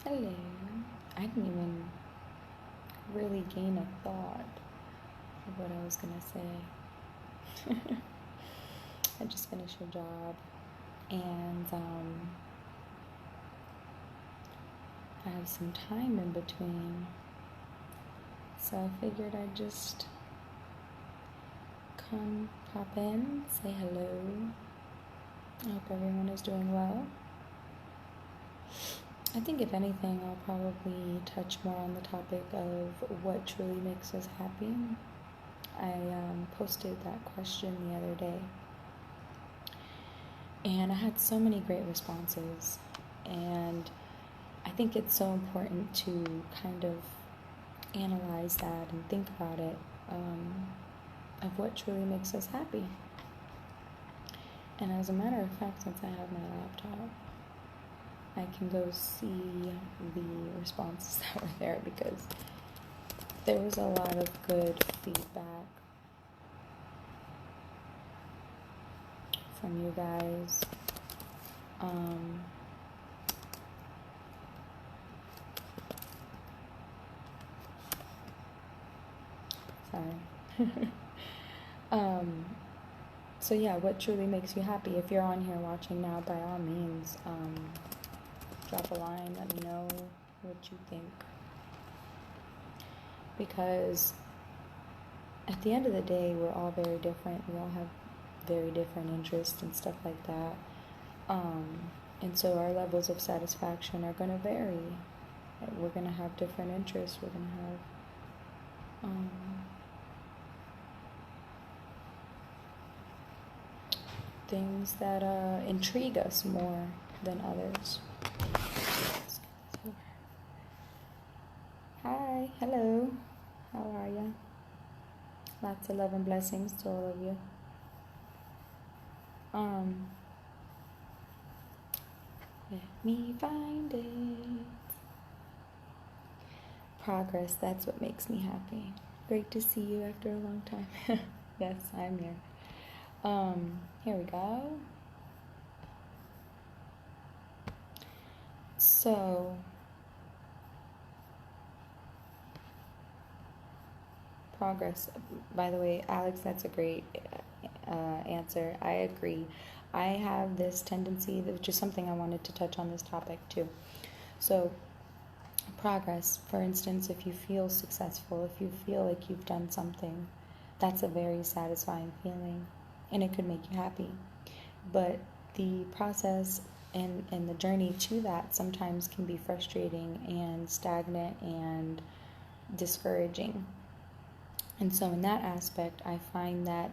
Hello. I didn't even really gain a thought of what I was gonna say. I just finished a job and I have some time in between. So I figured I'd just come pop in, say hello. I hope everyone is doing well. I think if anything, I'll probably touch more on the topic of what truly makes us happy. I posted that question the other day, and I had so many great responses, and I think it's so important to kind of analyze that and think about it, of what truly makes us happy. And as a matter of fact, since I have my laptop, I can go see the responses that were there, because there was a lot of good feedback from you guys. Sorry. So yeah, what truly makes you happy? If you're on here watching now, by all means, drop a line, let me know what you think. Because at the end of the day, we're all very different. We all have very different interests and stuff like that. And so our levels of satisfaction are going to vary. We're going to have different interests. We're going to have things that intrigue us more than others. Hi, hello, how are ya? Lots of love and blessings to all of you. Let me find it. Progress, that's what makes me happy. Great to see you after a long time. Yes, I'm here. Here we go. So, progress. By the way, Alex, that's a great answer. I agree. I have this tendency, which is something I wanted to touch on this topic too. So, progress, for instance, if you feel successful, if you feel like you've done something, that's a very satisfying feeling, and it could make you happy. But the process and the journey to that sometimes can be frustrating and stagnant and discouraging. And so in that aspect, I find that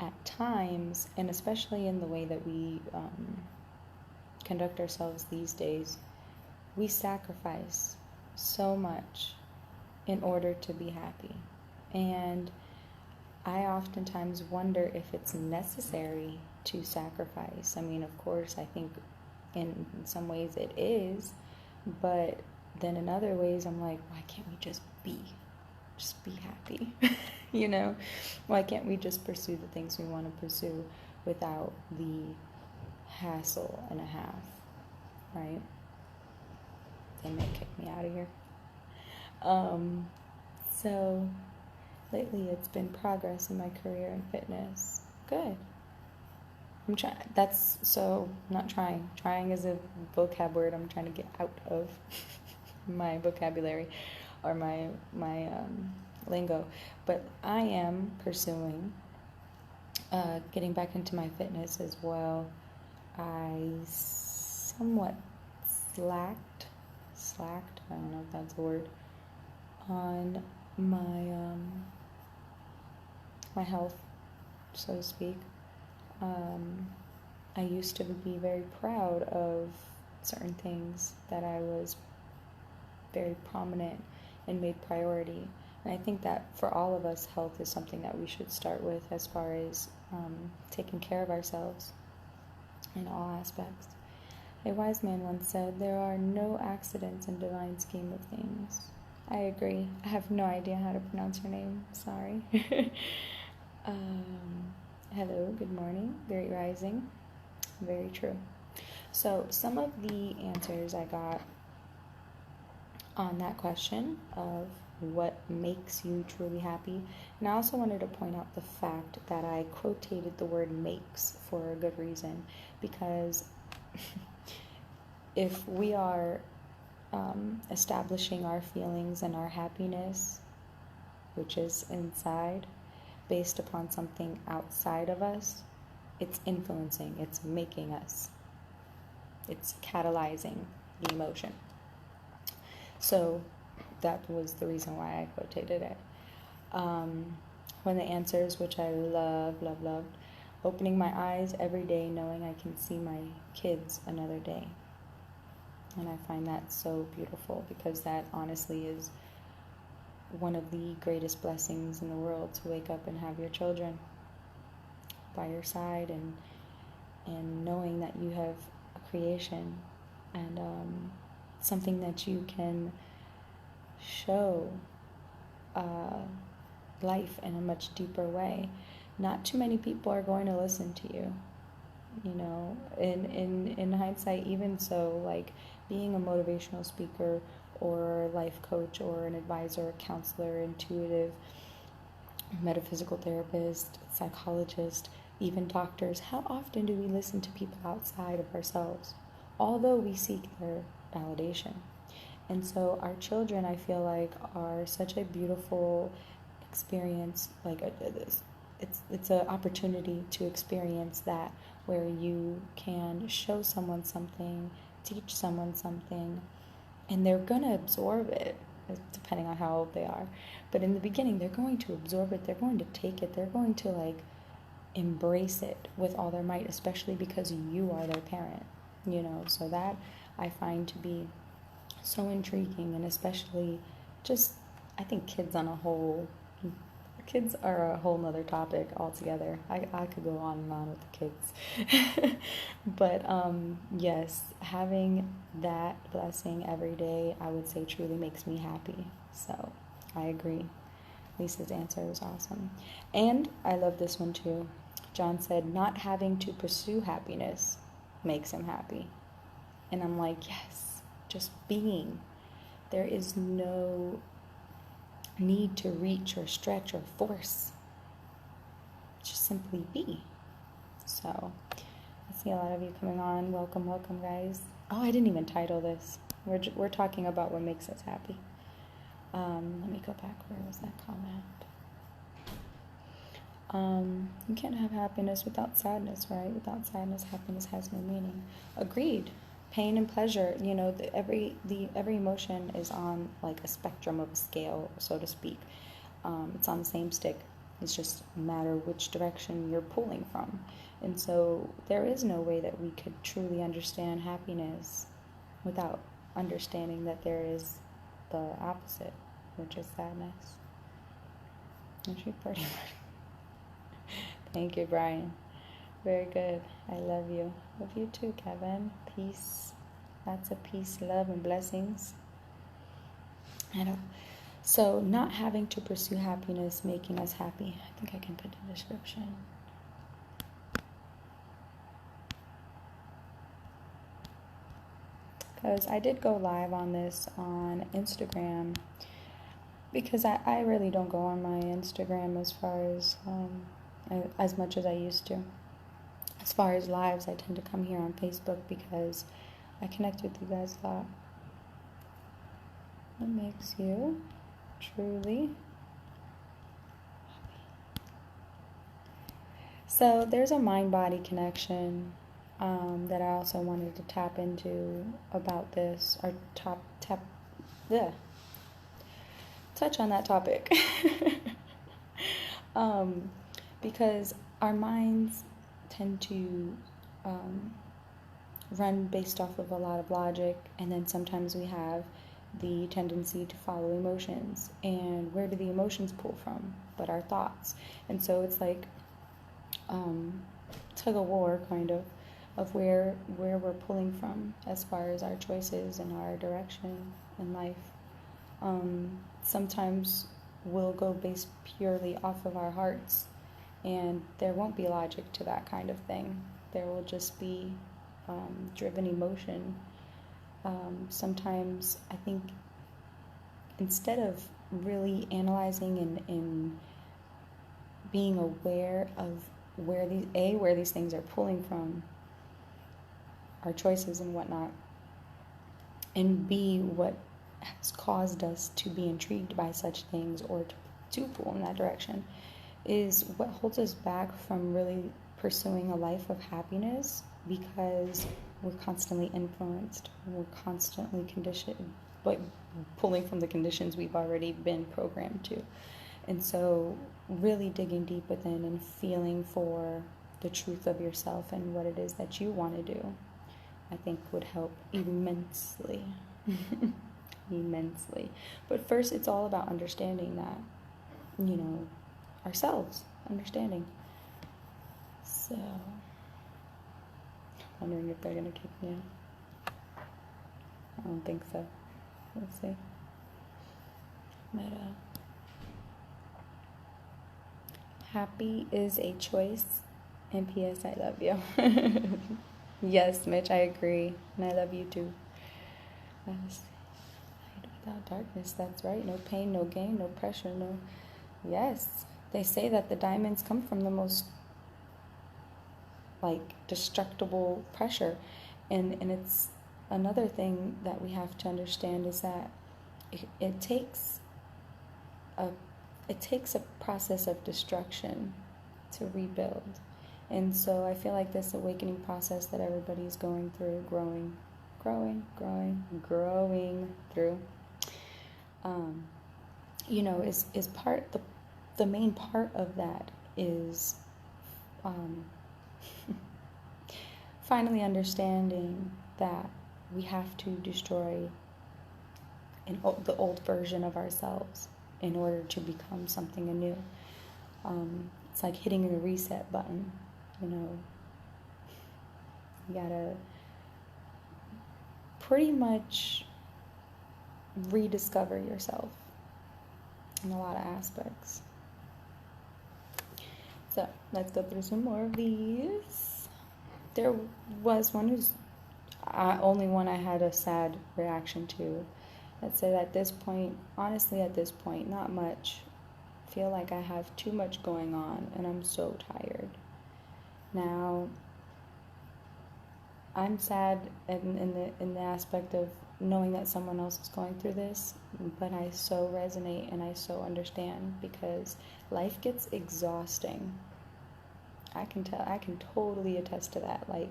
at times, and especially in the way that we conduct ourselves these days, we sacrifice so much in order to be happy. And I oftentimes wonder if it's necessary to sacrifice. I mean, of course, I think in some ways it is, but then in other ways I'm like, why can't we just be happy? You know, why can't we just pursue the things we want to pursue without the hassle and a half, right? They may kick me out of here. So lately it's been progress in my career in fitness. Good. I'm trying. That's so not trying. Trying is a vocab word I'm trying to get out of my vocabulary or my lingo. But I am pursuing getting back into my fitness as well. I somewhat slacked. I don't know if that's a word. On my my health, so to speak. I used to be very proud of certain things that I was very prominent and made priority. And I think that for all of us, health is something that we should start with as far as taking care of ourselves in all aspects. A wise man once said, "There are no accidents in divine scheme of things." I agree. I have no idea how to pronounce your name. Sorry. Hello, good morning, great rising. Very true. So some of the answers I got on that question of what makes you truly happy. And I also wanted to point out the fact that I quotated the word makes for a good reason, because if we are establishing our feelings and our happiness, which is inside, based upon something outside of us, it's influencing, it's making us, it's catalyzing the emotion. So that was the reason why I quotated it. When the answers, which I loved, opening my eyes every day knowing I can see my kids another day. And I find that so beautiful, because that honestly is one of the greatest blessings in the world, to wake up and have your children by your side, and knowing that you have a creation and something that you can show life in a much deeper way. Not too many people are going to listen to you, you know, in hindsight. Even so, like being a motivational speaker or life coach or an advisor, counselor, intuitive, metaphysical therapist, psychologist, even doctors, how often do we listen to people outside of ourselves, although we seek their validation? And so our children, I feel like, are such a beautiful experience. Like it's an opportunity to experience that, where you can show someone something, teach someone something, and they're going to absorb it, depending on how old they are. But in the beginning, they're going to absorb it, they're going to take it, they're going to like embrace it with all their might, especially because you are their parent, you know. So that I find to be so intriguing, and especially just, I think kids are a whole nother topic altogether. I could go on and on with the kids. But yes, having that blessing every day, I would say, truly makes me happy. So I agree. Lisa's answer was awesome. And I love this one too. John said, not having to pursue happiness makes him happy. And I'm like, yes, just being. There is no need to reach or stretch or force. Just simply be. So I see a lot of you coming on. Welcome guys. Oh, I didn't even title this. We're talking about what makes us happy. Let me go back. Where was that comment? You can't have happiness without sadness, right? Without sadness, happiness has no meaning. Agreed. Pain and pleasure, you know, every emotion is on like a spectrum of a scale, so to speak. It's on the same stick. It's just a matter of which direction you're pulling from. And so there is no way that we could truly understand happiness without understanding that there is the opposite, which is sadness. Which is pretty much. Thank you, Brian. Very good. I love you. Love you too, Kevin. Peace. Lots of peace, love, and blessings. I know. So, not having to pursue happiness, making us happy. I think I can put the description. Because I did go live on this on Instagram, because I really don't go on my Instagram as much as I used to. As far as lives, I tend to come here on Facebook because I connect with you guys a lot. What makes you truly happy? So there's a mind-body connection that I also wanted to tap into about this, or touch on that topic. Because our minds tend to run based off of a lot of logic, and then sometimes we have the tendency to follow emotions. And where do the emotions pull from but our thoughts? And so it's like tug of war, kind of where we're pulling from as far as our choices and our direction in life. Sometimes we'll go based purely off of our hearts, and there won't be logic to that kind of thing. There will just be driven emotion. Sometimes I think instead of really analyzing and being aware of where these things are pulling from, our choices and whatnot, and B, what has caused us to be intrigued by such things or to pull in that direction, is what holds us back from really pursuing a life of happiness, because we're constantly influenced, we're constantly conditioned, but pulling from the conditions we've already been programmed to. And so really digging deep within and feeling for the truth of yourself and what it is that you want to do, I think would help immensely. Immensely. But first, it's all about understanding that, ourselves, understanding. So, wondering if they're going to kick me out. I don't think so. Let's see. But, happy is a choice. And P.S. I love you. Yes, Mitch, I agree. And I love you too. Yes. Light without darkness, that's right. No pain, no gain, no pressure, no... Yes. They say that the diamonds come from the most, destructible pressure. And it's another thing that we have to understand is that it takes a process of destruction to rebuild. And so I feel like this awakening process that everybody's going through, growing through, is part, the main part of that is finally understanding that we have to destroy the old version of ourselves in order to become something anew. It's like hitting the reset button. You gotta pretty much rediscover yourself in a lot of aspects. So let's go through some more of these. There was one only one I had a sad reaction to. That said, at this point, not much. Feel like I have too much going on and I'm so tired. Now, I'm sad in the aspect of knowing that someone else is going through this, but I so resonate and I so understand, because life gets exhausting. I can totally attest to that. Like,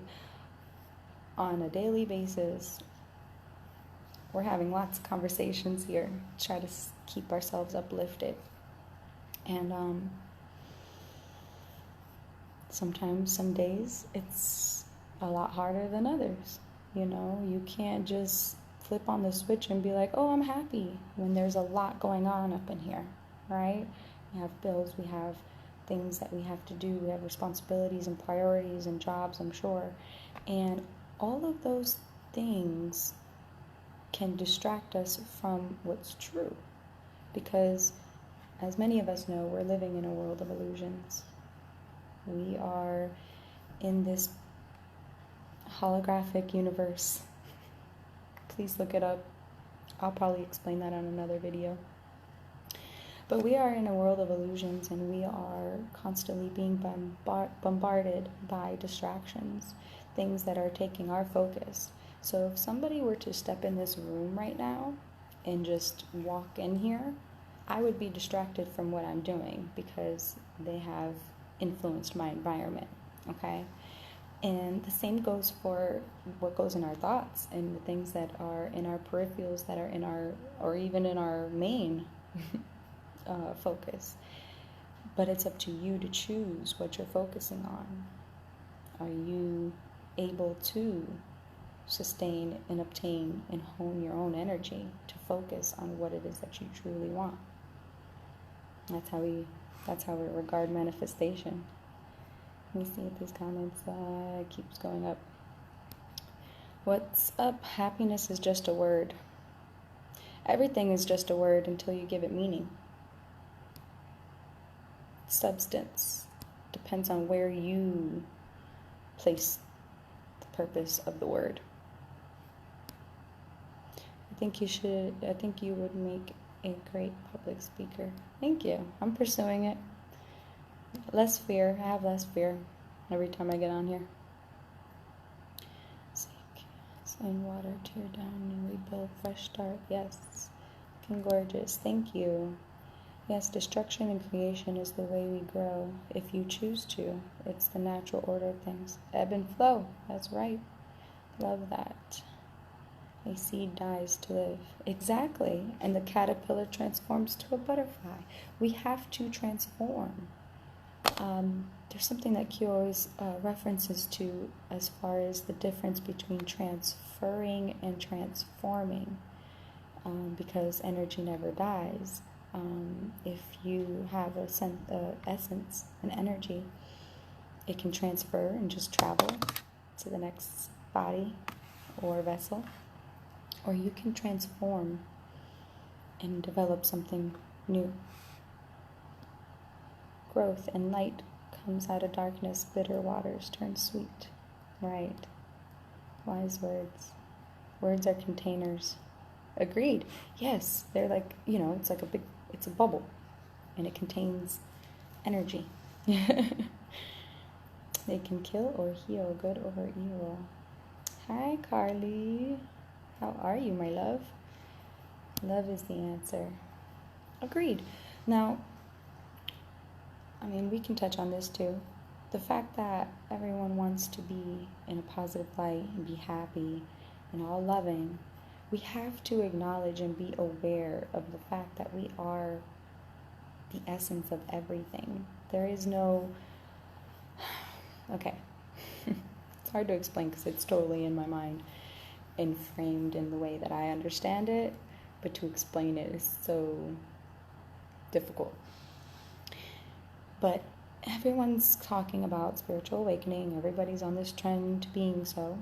on a daily basis, we're having lots of conversations here, try to keep ourselves uplifted. And sometimes, some days, it's a lot harder than others. You can't just flip on the switch and be like, oh, I'm happy, when there's a lot going on up in here, right? We have bills, we have things that we have to do, we have responsibilities and priorities and jobs, I'm sure. And all of those things can distract us from what's true. Because, as many of us know, we're living in a world of illusions. We are in this holographic universe. Please look it up. I'll probably explain that on another video. But we are in a world of illusions, and we are constantly being bombarded by distractions, things that are taking our focus. So if somebody were to step in this room right now and just walk in here, I would be distracted from what I'm doing, because they have influenced my environment, okay? And the same goes for what goes in our thoughts and the things that are in our peripherals, that are in our, or even in our main focus. But it's up to you to choose what you're focusing on. Are you able to sustain and obtain and hone your own energy to focus on what it is that you truly want? That's how we regard manifestation. Let me see if this comments keeps going up. What's up? Happiness is just a word. Everything is just a word until you give it meaning. Substance depends on where you place the purpose of the word. I think you would make a great public speaker. Thank you. I'm pursuing it. Less fear. I have less fear every time I get on here. And water, tear down and rebuild, fresh start. Yes. Looking gorgeous. Thank you. Yes, destruction and creation is the way we grow if you choose to. It's the natural order of things. Ebb and flow. That's right. Love that. A seed dies to live. Exactly. And the caterpillar transforms to a butterfly. We have to transform. There's something that Q always references to as far as the difference between transferring and transforming, because energy never dies. If you have a essence, an energy, it can transfer and just travel to the next body or vessel, or you can transform and develop something new. Growth and light comes out of darkness, bitter waters turn sweet. Right. Wise words. Words are containers. Agreed. Yes, they're like, it's like it's a bubble, and it contains energy. They can kill or heal, good or evil. Hi, Carly. How are you, my love? Love is the answer. Agreed. Now, we can touch on this too. The fact that everyone wants to be in a positive light and be happy and all loving, we have to acknowledge and be aware of the fact that we are the essence of everything. There is no... Okay. It's hard to explain because it's totally in my mind and framed in the way that I understand it, but to explain it is so difficult. But everyone's talking about spiritual awakening. Everybody's on this trend to being so.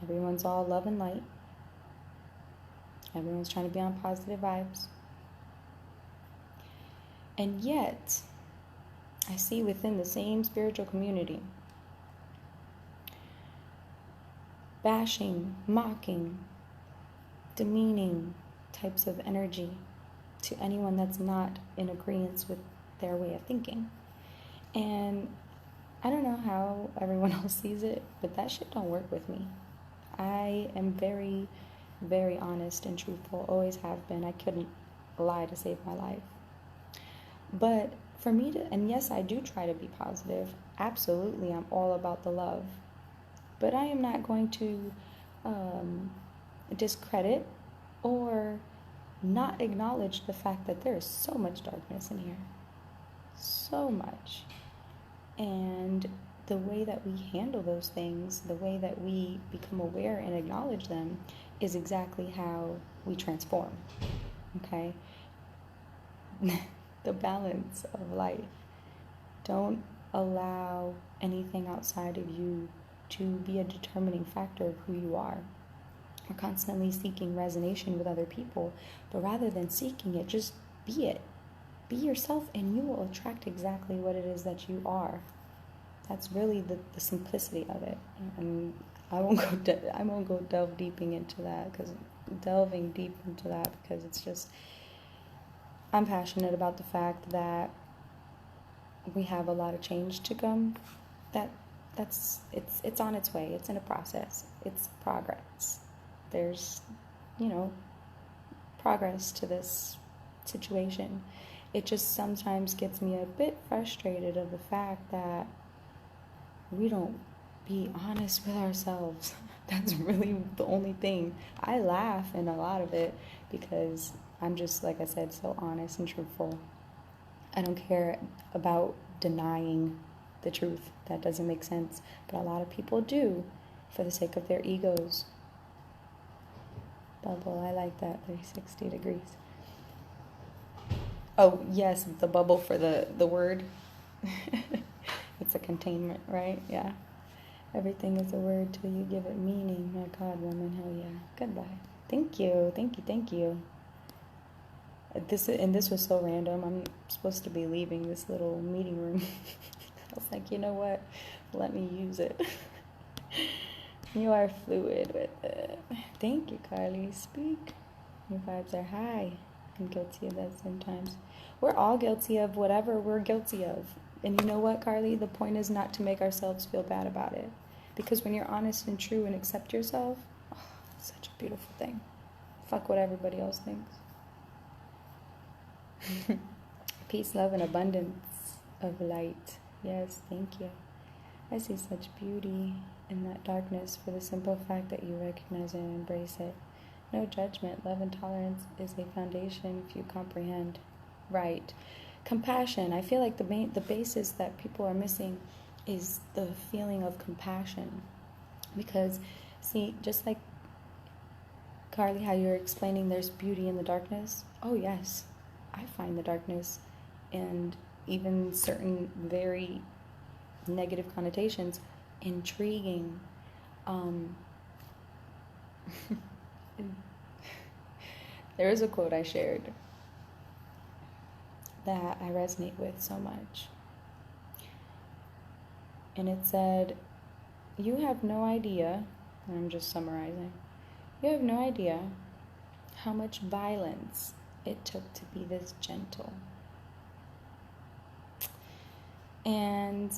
Everyone's all love and light. Everyone's trying to be on positive vibes. And yet, I see within the same spiritual community, bashing, mocking, demeaning types of energy to anyone that's not in agreement with their way of thinking. And I don't know how everyone else sees it, but that shit don't work with me. I am very, very honest and truthful, always have been. I couldn't lie to save my life. But for me to, and yes, I do try to be positive. Absolutely, I'm all about the love. But I am not going to discredit or not acknowledge the fact that there is so much darkness in here. So much. And the way that we handle those things, the way that we become aware and acknowledge them, is exactly how we transform. Okay? The balance of life. Don't allow anything outside of you to be a determining factor of who you are. We're constantly seeking resonation with other people, but rather than seeking it, just be it. Be yourself, and you will attract exactly what it is that you are. That's really the simplicity of it. And I won't go delving deep into that because it's just, I'm passionate about the fact that we have a lot of change to come. It's on its way. It's in a process. It's progress. There's, progress to this situation. It just sometimes gets me a bit frustrated of the fact that we don't be honest with ourselves. That's really the only thing. I laugh in a lot of it because I'm just, like I said, so honest and truthful. I don't care about denying the truth. That doesn't make sense. But a lot of people do for the sake of their egos. Bubble, I like that, 360 degrees. Oh, yes, the bubble for the word. It's a containment, right? Yeah. Everything is a word till you give it meaning. My God, woman, hell yeah. Goodbye. Thank you. This was so random. I'm supposed to be leaving this little meeting room. I was like, you know what? Let me use it. You are fluid with it. Thank you, Carly. Speak. Your vibes are high and guilty of that sometimes. We're all guilty of whatever we're guilty of. And you know what, Carly? The point is not to make ourselves feel bad about it. Because when you're honest and true and accept yourself, oh, it's such a beautiful thing. Fuck what everybody else thinks. Peace, love, and abundance of light. Yes, thank you. I see such beauty in that darkness for the simple fact that you recognize it and embrace it. No judgment. Love and tolerance is a foundation if you comprehend. Right. Compassion. I feel like the basis that people are missing is the feeling of compassion. Because, see, just like Carly, how you're explaining there's beauty in the darkness. Oh, yes. I find the darkness and even certain very negative connotations intriguing. There is a quote I shared that I resonate with so much. And it said, you have no idea, and I'm just summarizing, you have no idea how much violence it took to be this gentle. And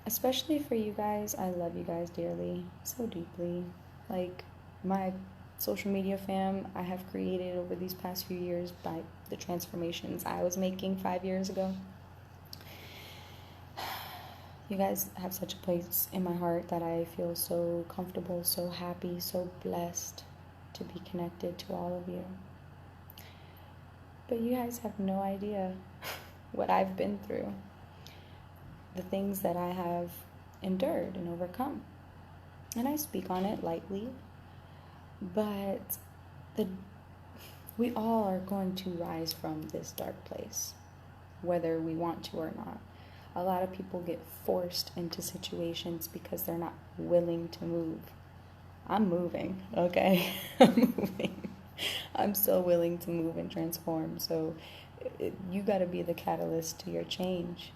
especially for you guys, I love you guys dearly, so deeply. Like, my social media fam I have created over these past few years by the transformations I was making 5 years ago. You guys have such a place in my heart that I feel so comfortable, so happy, so blessed to be connected to all of you. But you guys have no idea what I've been through, the things that I have endured and overcome. And I speak on it lightly, but we all are going to rise from this dark place, whether we want to or not. A lot of people get forced into situations because they're not willing to move. I'm moving, okay? I'm moving. I'm so willing to move and transform. So you got to be the catalyst to your change.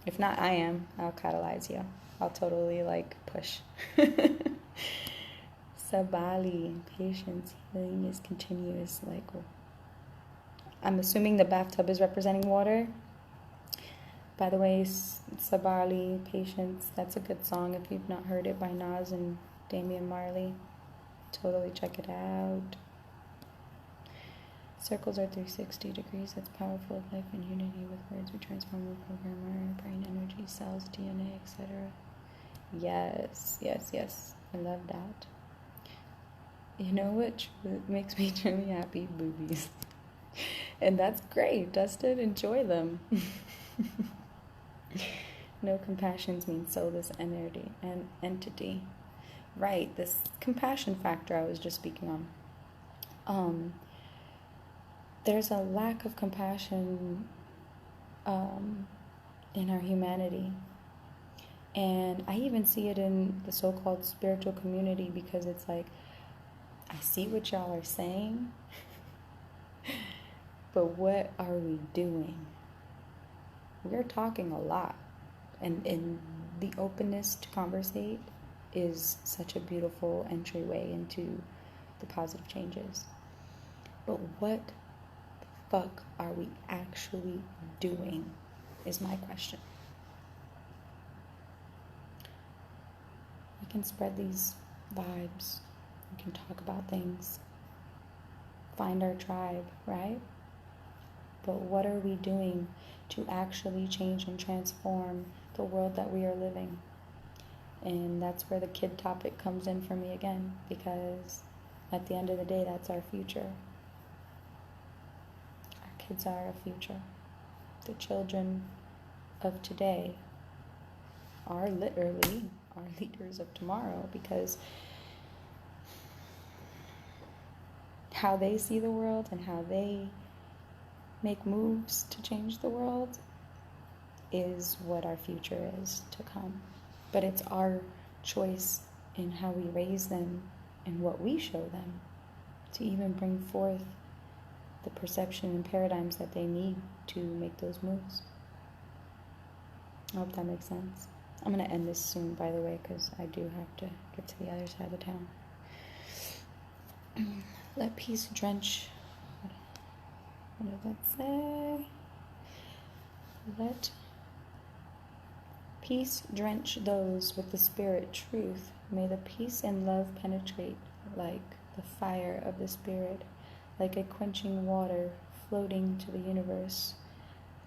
If not, I am. I'll catalyze you. I'll totally push. Sabali, patience, healing is continuous. I'm assuming the bathtub is representing water. By the way, Sabali, Patience, that's a good song if you've not heard it, by Nas and Damian Marley. Totally check it out. Circles are 360 degrees. That's powerful of life and unity. With words we transform, we program our brain energy, cells, DNA, etc. Yes, yes, yes. I love that. You know what makes me truly happy? Boobies. And that's great, Dustin. Enjoy them. No compassions mean soulless entity. Right, this compassion factor I was just speaking on. There's a lack of compassion in our humanity. And I even see it in the so-called spiritual community, because it's like, I see what y'all are saying, but what are we doing? We're talking a lot. And the openness to conversate is such a beautiful entryway into the positive changes. But what the fuck are we actually doing is my question. We can spread these vibes. We can talk about things. Find our tribe, right? But what are we doing to actually change and transform the world that we are living? And that's where the kid topic comes in for me again, because at the end of the day, that's our future. Our kids are our future. The children of today are literally our leaders of tomorrow, because how they see the world and how they make moves to change the world is what our future is to come. But it's our choice in how we raise them and what we show them to even bring forth the perception and paradigms that they need to make those moves. I hope that makes sense. I'm going to end this soon, by the way, because I do have to get to the other side of the town. Let peace drench. What did that say? Let peace drench those with the spirit truth. May the peace and love penetrate like the fire of the spirit, like a quenching water floating to the universe,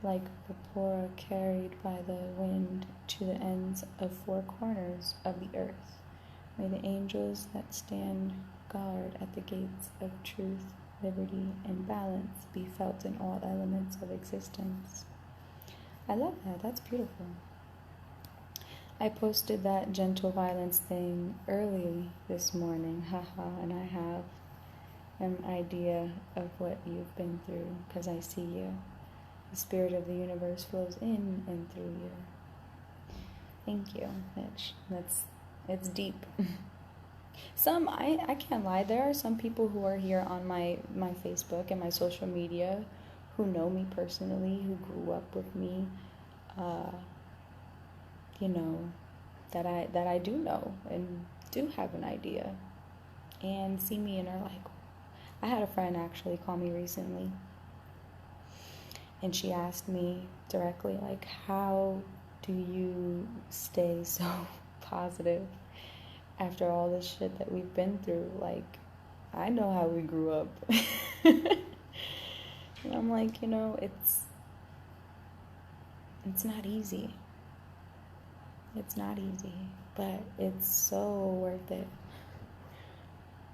like vapor carried by the wind to the ends of four corners of the earth. May the angels that stand guard at the gates of truth, liberty, and balance be felt in all elements of existence. I love that. That's beautiful. I posted that gentle violence thing early this morning, and I have an idea of what you've been through because I see you. The spirit of the universe flows in and through you. Thank you, Mitch. It's deep. I can't lie, there are some people who are here on my Facebook and my social media who know me personally, who grew up with me, that I do know and do have an idea and see me and are like, I had a friend actually call me recently and she asked me directly, like, how do you stay so positive after all this shit that we've been through? Like, I know how we grew up. And I'm like, it's not easy. It's not easy, but it's so worth it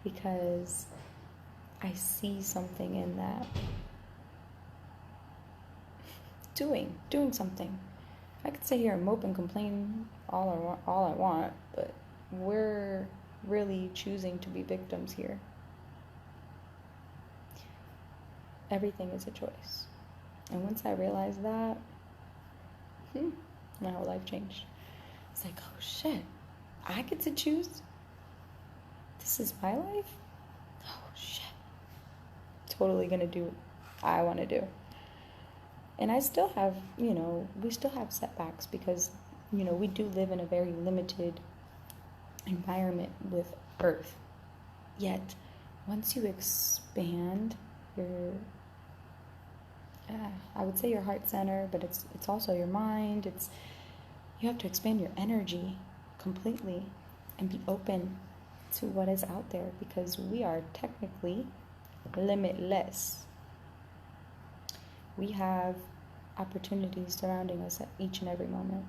because I see something in that. Doing something. I could sit here and mope and complain all I want, but we're really choosing to be victims here. Everything is a choice. And once I realized that, my whole life changed. It's like, oh shit, I get to choose? This is my life? Oh shit. Totally gonna do what I want to do. And I still have, we still have setbacks because, we do live in a very limited environment with Earth. Yet, once you expand your, I would say your heart center, but it's also your mind. You have to expand your energy completely and be open to what is out there because we are technically limitless. We have opportunities surrounding us at each and every moment.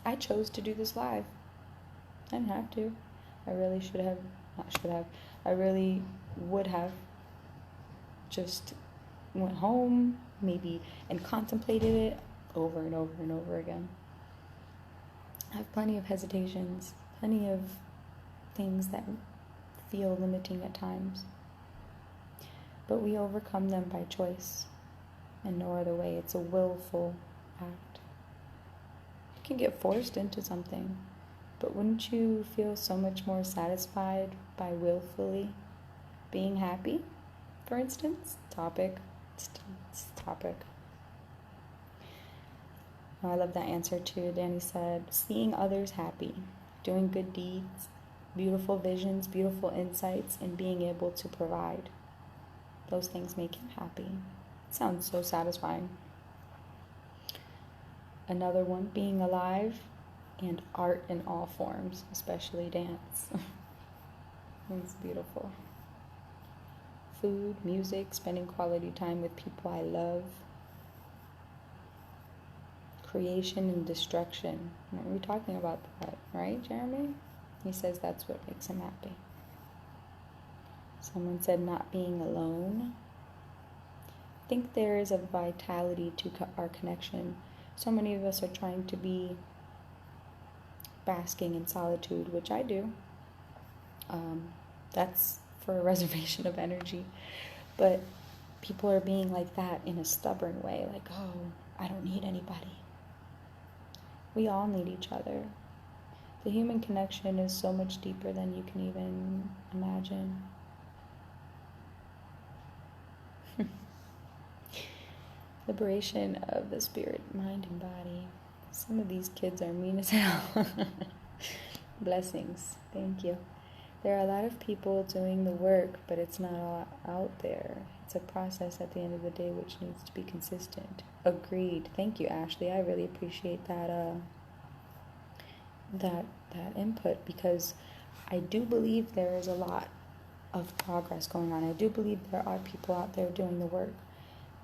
I chose to do this live. I didn't have to. I really I really would have just went home, maybe, and contemplated it over and over and over again. I have plenty of hesitations, plenty of things that feel limiting at times. But we overcome them by choice. And no other way. It's a willful act. You can get forced into something, but wouldn't you feel so much more satisfied by willfully being happy? For instance, topic. Oh, I love that answer too. Danny said, seeing others happy, doing good deeds, beautiful visions, beautiful insights, and being able to provide. Those things make him happy. Sounds so satisfying. Another one, being alive and art in all forms, especially dance. It's beautiful. Food, music, spending quality time with people I love. Creation and destruction. We're talking about that, right, Jeremy? He says that's what makes him happy. Someone said not being alone. I think there is a vitality to our connection. So many of us are trying to be basking in solitude, which I do. That's for a reservation of energy. But people are being like that in a stubborn way, like, oh, I don't need anybody. We all need each other. The human connection is so much deeper than you can even imagine. Liberation of the spirit, mind, and body. Some of these kids are mean as hell. Blessings. Thank you. There are a lot of people doing the work, but it's not all out there. It's a process at the end of the day which needs to be consistent. Agreed. Thank you, Ashley. I really appreciate that input, because I do believe there is a lot of progress going on. I do believe there are people out there doing the work,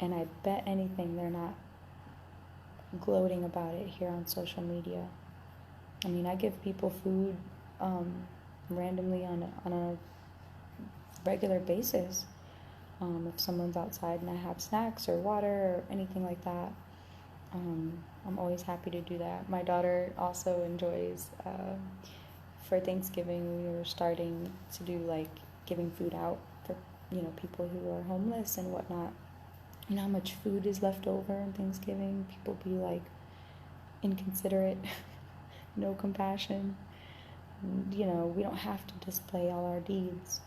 and I bet anything they're not gloating about it here on social media. I mean, I give people food randomly on a regular basis. If someone's outside and I have snacks or water or anything like that, I'm always happy to do that. My daughter also enjoys, for Thanksgiving, we were starting to do like giving food out for, people who are homeless and whatnot. You know how much food is left over on Thanksgiving? People be like inconsiderate, no compassion. We don't have to display all our deeds.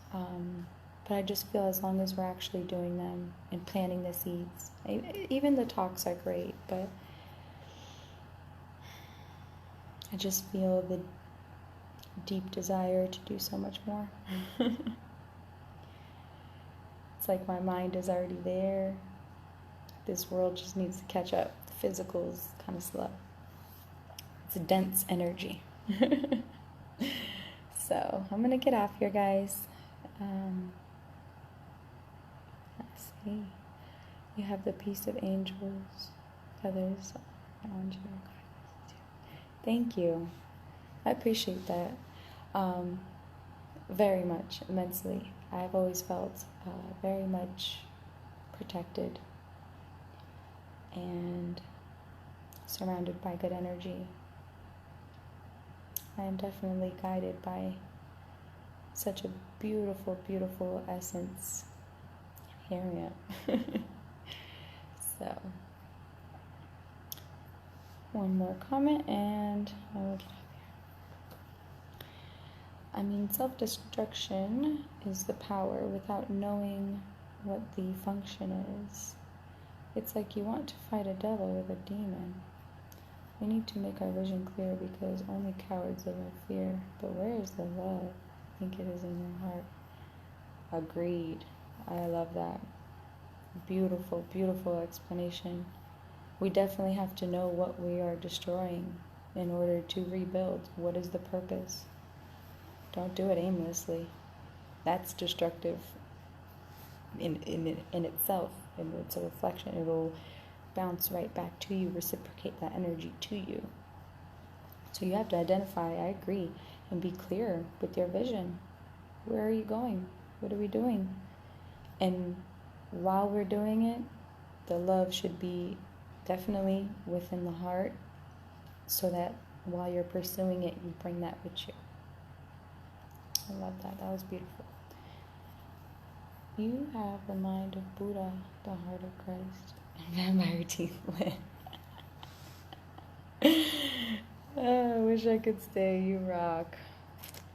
But I just feel as long as we're actually doing them and planting the seeds, even the talks are great, but I just feel the deep desire to do so much more. It's like my mind is already there. This world just needs to catch up. The physical is kind of slow. It's a dense energy. So I'm gonna get off here, guys. Let's see. You have the peace of angels, feathers around you. Thank you. I appreciate that very much, immensely. I've always felt very much protected and surrounded by good energy. I am definitely guided by such a beautiful, beautiful essence. Here I am. So, one more comment and I will get out here. I mean, self-destruction is the power without knowing what the function is. It's like you want to fight a devil with a demon. We need to make our vision clear, because only cowards live in fear. But where is the love? I think it is in your heart. Agreed. I love that. Beautiful, beautiful explanation. We definitely have to know what we are destroying in order to rebuild. What is the purpose? Don't do it aimlessly. That's destructive in itself. And it's a reflection. It'll bounce right back to you, reciprocate that energy to you. So you have to identify, I agree, and be clear with your vision. Where are you going? What are we doing? And while we're doing it, the love should be definitely within the heart, so that while you're pursuing it, you bring that with you. I love that. That was beautiful. You have the mind of Buddha, the heart of Christ, and vampire teeth. Oh, I wish I could stay. You rock.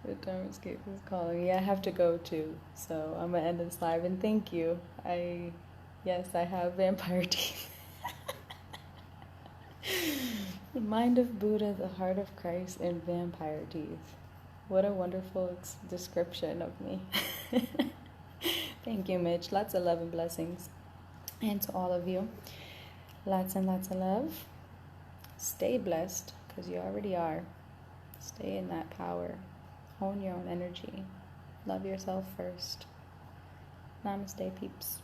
The Dharma Escape is calling. Yeah, I have to go too. So I'm going to end this live. And thank you. Yes, I have vampire teeth. The mind of Buddha, the heart of Christ, and vampire teeth. What a wonderful description of me. Thank you, Mitch. Lots of love and blessings. And to all of you, lots and lots of love. Stay blessed, because you already are. Stay in that power. Hone your own energy. Love yourself first. Namaste, peeps.